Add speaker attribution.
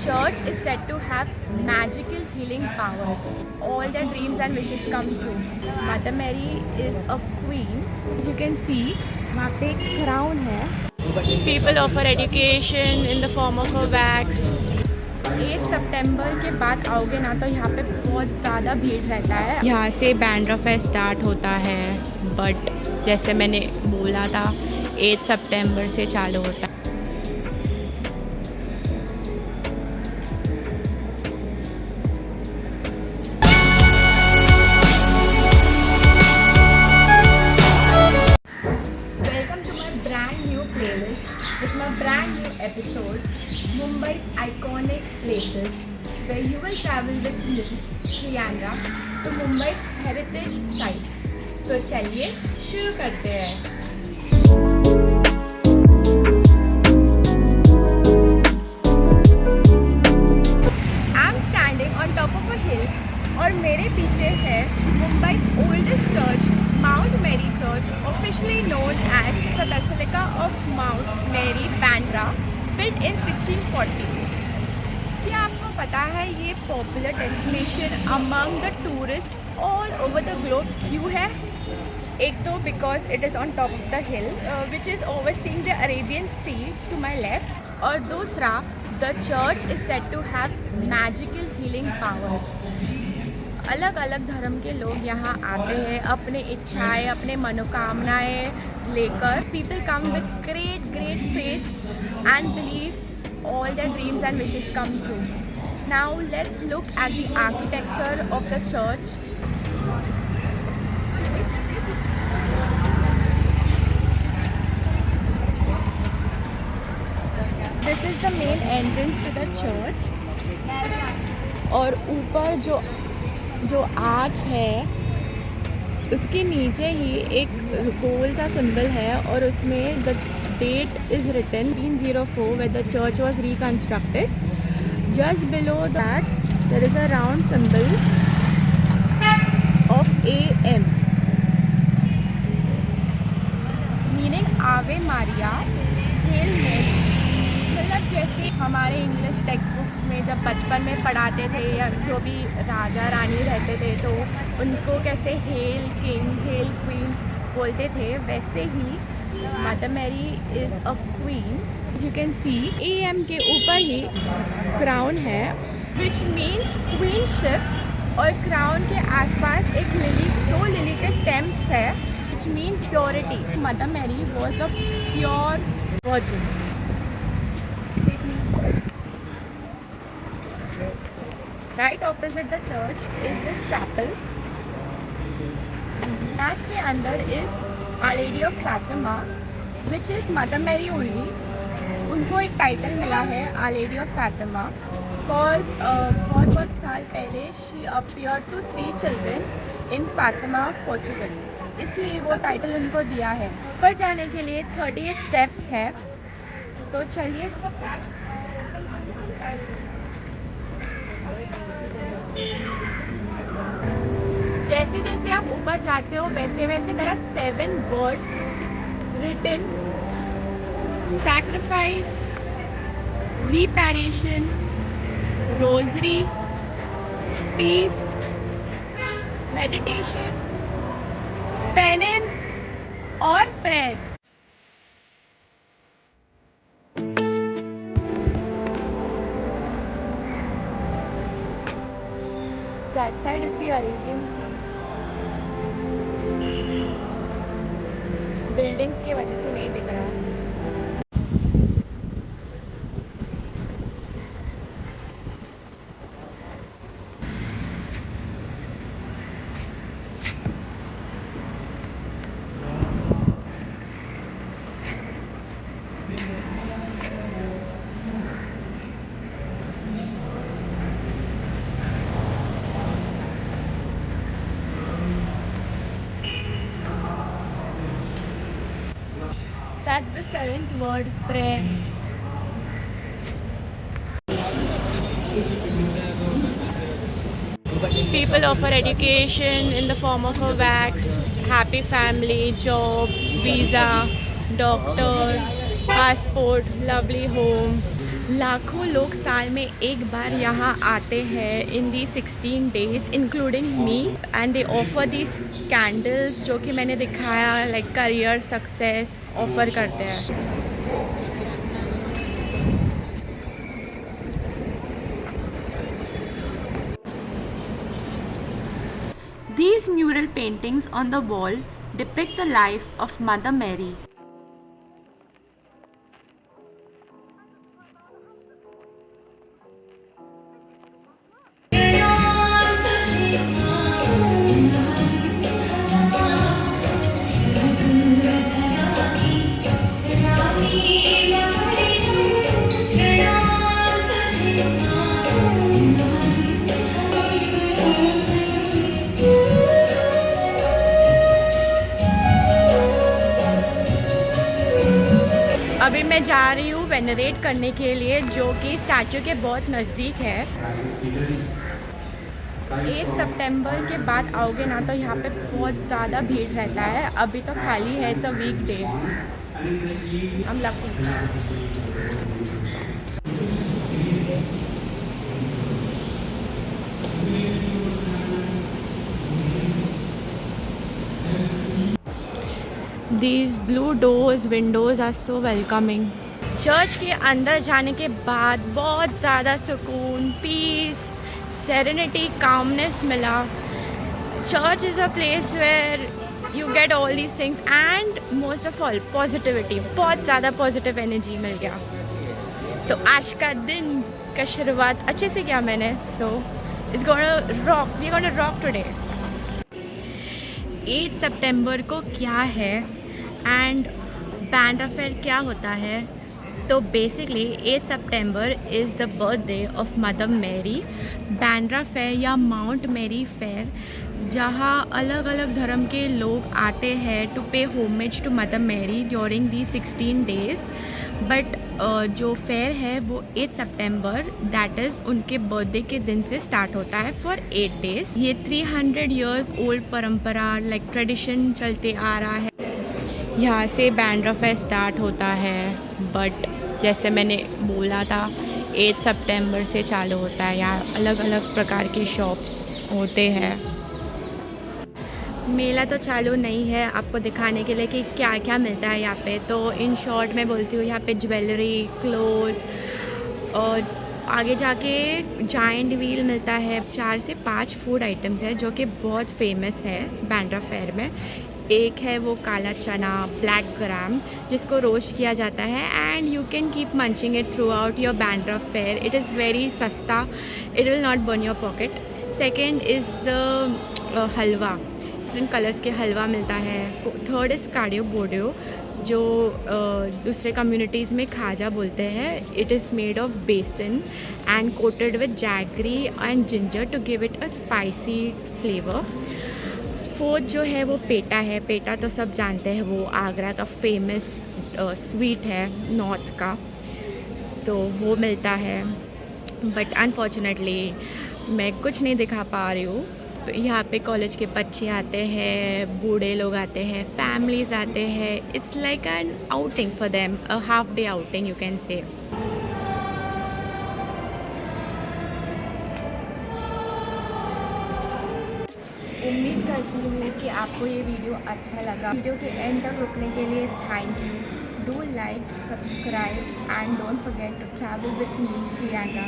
Speaker 1: Church is said to have magical healing powers. All their dreams and wishes come true. Mother Mary is a queen. As you can see, वहाँ पे एक crown है. People offer education in the form of a wax. 8 सितंबर के बाद आओगे ना तो यहाँ पे बहुत ज़्यादा भीड़ रहता है. यहाँ से बैंड्रा फेस्ट स्टार्ट होता है, बट जैसे मैंने बोला था 8 सितंबर से चालू होता है. With my brand new episode, Mumbai's iconic places, where you will travel with me, Priyanka, to Mumbai's heritage sites. तो चलिए शुरू करते हैं. I'm standing on top of a hill और मेरे पीछे है Mumbai's oldest church, Mount Mary Church, officially known as the Basilica of Mount Mary, Bandra, built in 1640. क्या आपको पता है ये popular destination among the tourist all over the globe क्यों है? एक तो because it is on top of the hill which is overseeing the Arabian sea to my left, और दूसरा the church is said to have magical healing powers. अलग अलग धर्म के लोग यहाँ आते हैं अपने इच्छाएं, अपने मनोकामनाएं लेकर. People come with great faith and believe all their dreams and wishes come true. Now let's look at the architecture of the church. This is the main entrance to the church, और ऊपर जो arch है उसके नीचे ही एक गोल सा symbol है और उसमें the date is written 1804 where the church was reconstructed. Just below that there is a round symbol of AM meaning Ave Maria, Hail Mary. मतलब जैसे हमारे इंग्लिश टेक्स्ट बुक्स में जब बचपन में पढ़ाते थे या जो भी राजा रानी रहते थे तो उनको कैसे हेल किंग, हेल क्वीन बोलते थे, वैसे ही mother Mary is a queen. You can see AM के ऊपर ही क्राउन है विच मीन्स क्वीनशिप, और क्राउन के आसपास एक दो लिली के स्टेम्प्स है which means purity. Mother Mary was a pure virgin. Right opposite the church is this chapel. That के अंदर is Our Lady of Fatima, which is Mother Mary only. उनको एक टाइटल मिला है Our Lady of Fatima because बहुत साल पहले she appeared to 3 children in Fatima, Portugal. इसलिए वो टाइटल उनको दिया है. ऊपर जाने के लिए 38 स्टेप्स है, तो चलिए. जैसे जैसे आप ऊपर जाते हो वैसे वैसे there are 7 words written: sacrifice, reparation, rosary, peace, meditation, penance और prayer. That side is the Arabian Sea. Buildings की वजह से नहीं दिख रहा. That's the 7th word, prayer. People offer education in the form of a wax, happy family, job, visa, doctor, passport, lovely home, लाखों लोग साल में एक बार यहाँ आते हैं इन दी 16 days including me, and they offer this candles जो कि मैंने दिखाया लाइक करियर सक्सेस ऑफर करते हैं। These mural paintings on the wall depict the life of Mother Mary. अभी मैं जा रही हूँ वेनरेट करने के लिए, जो कि स्टैचू के बहुत नज़दीक है। 8 सितंबर के बाद आओगे ना तो यहाँ पे बहुत ज़्यादा भीड़ रहता है। अभी तो खाली है, इट्स अ वीकडे। हम lucky. These blue doors, windows are so welcoming. Church के अंदर जाने के बाद बहुत ज़्यादा सुकून, पीस, सेरेनिटी, कामनेस मिला। Church is a place where you get all these things and most of all positivity. बहुत ज़्यादा पॉजिटिव एनर्जी मिल गया। तो आज का दिन का शुरुआत अच्छे से किया मैंने। So it's gonna rock, we gonna rock today. 8 सितंबर को क्या है एंड बैंड्रा फेयर क्या होता है? तो बेसिकली 8 सितंबर is the birthday of Mother Mary. Bandra fair या माउंट मैरी फेयर, जहाँ अलग अलग धर्म के लोग आते हैं to pay homage to Mother Mary during the 16 days. But जो फेयर है वो 8 सितंबर दैट इज़ उनके बर्थडे के दिन से स्टार्ट होता है फॉर 8 डेज़। ये 300 ईयर्स ओल्ड परंपरा लाइक ट्रेडिशन चलते आ रहा है। यहाँ से बैंड्रा फेयर स्टार्ट होता है, बट जैसे मैंने बोला था 8 सितंबर से चालू होता है। यहाँ अलग अलग प्रकार के शॉप्स होते हैं। मेला तो चालू नहीं है आपको दिखाने के लिए कि क्या क्या मिलता है यहाँ पे। तो इन शॉर्ट मैं बोलती हूँ, यहाँ पे ज्वेलरी, क्लोथ्स और आगे जाके जायंट व्हील मिलता है। 4 से 5 फूड आइटम्स है जो कि बहुत फेमस है बैंड्रा फेयर में। एक है वो काला चना, ब्लैक ग्राम, जिसको रोस्ट किया जाता है and you can keep munching it throughout your Bandra fair. It is very सस्ता, it will not burn your pocket. Second is the halwa, different colours के हलवा मिलता है। थर्ड इज़ कार्डियो बोडियो, जो दूसरे कम्युनिटीज़ में खाजा बोलते हैं। It is made of besan and coated with jaggery and ginger to give it a spicy flavour. Fourth जो है वो पेटा है। पेटा तो सब जानते हैं, वो आगरा का फेमस स्वीट है नॉर्थ का, तो वो मिलता है। बट अनफॉर्चुनेटली मैं कुछ नहीं दिखा पा रही हूँ। तो यहाँ पे कॉलेज के बच्चे आते हैं, बूढ़े लोग आते हैं, फैमिलीज़ आते हैं। It's like an outing for them, a half day outing you can say. उम्मीद करती हूँ कि आपको ये वीडियो अच्छा लगा। वीडियो के एंड तक रुकने के लिए thank you. Do like, subscribe and don't forget to travel with me, Priyanka.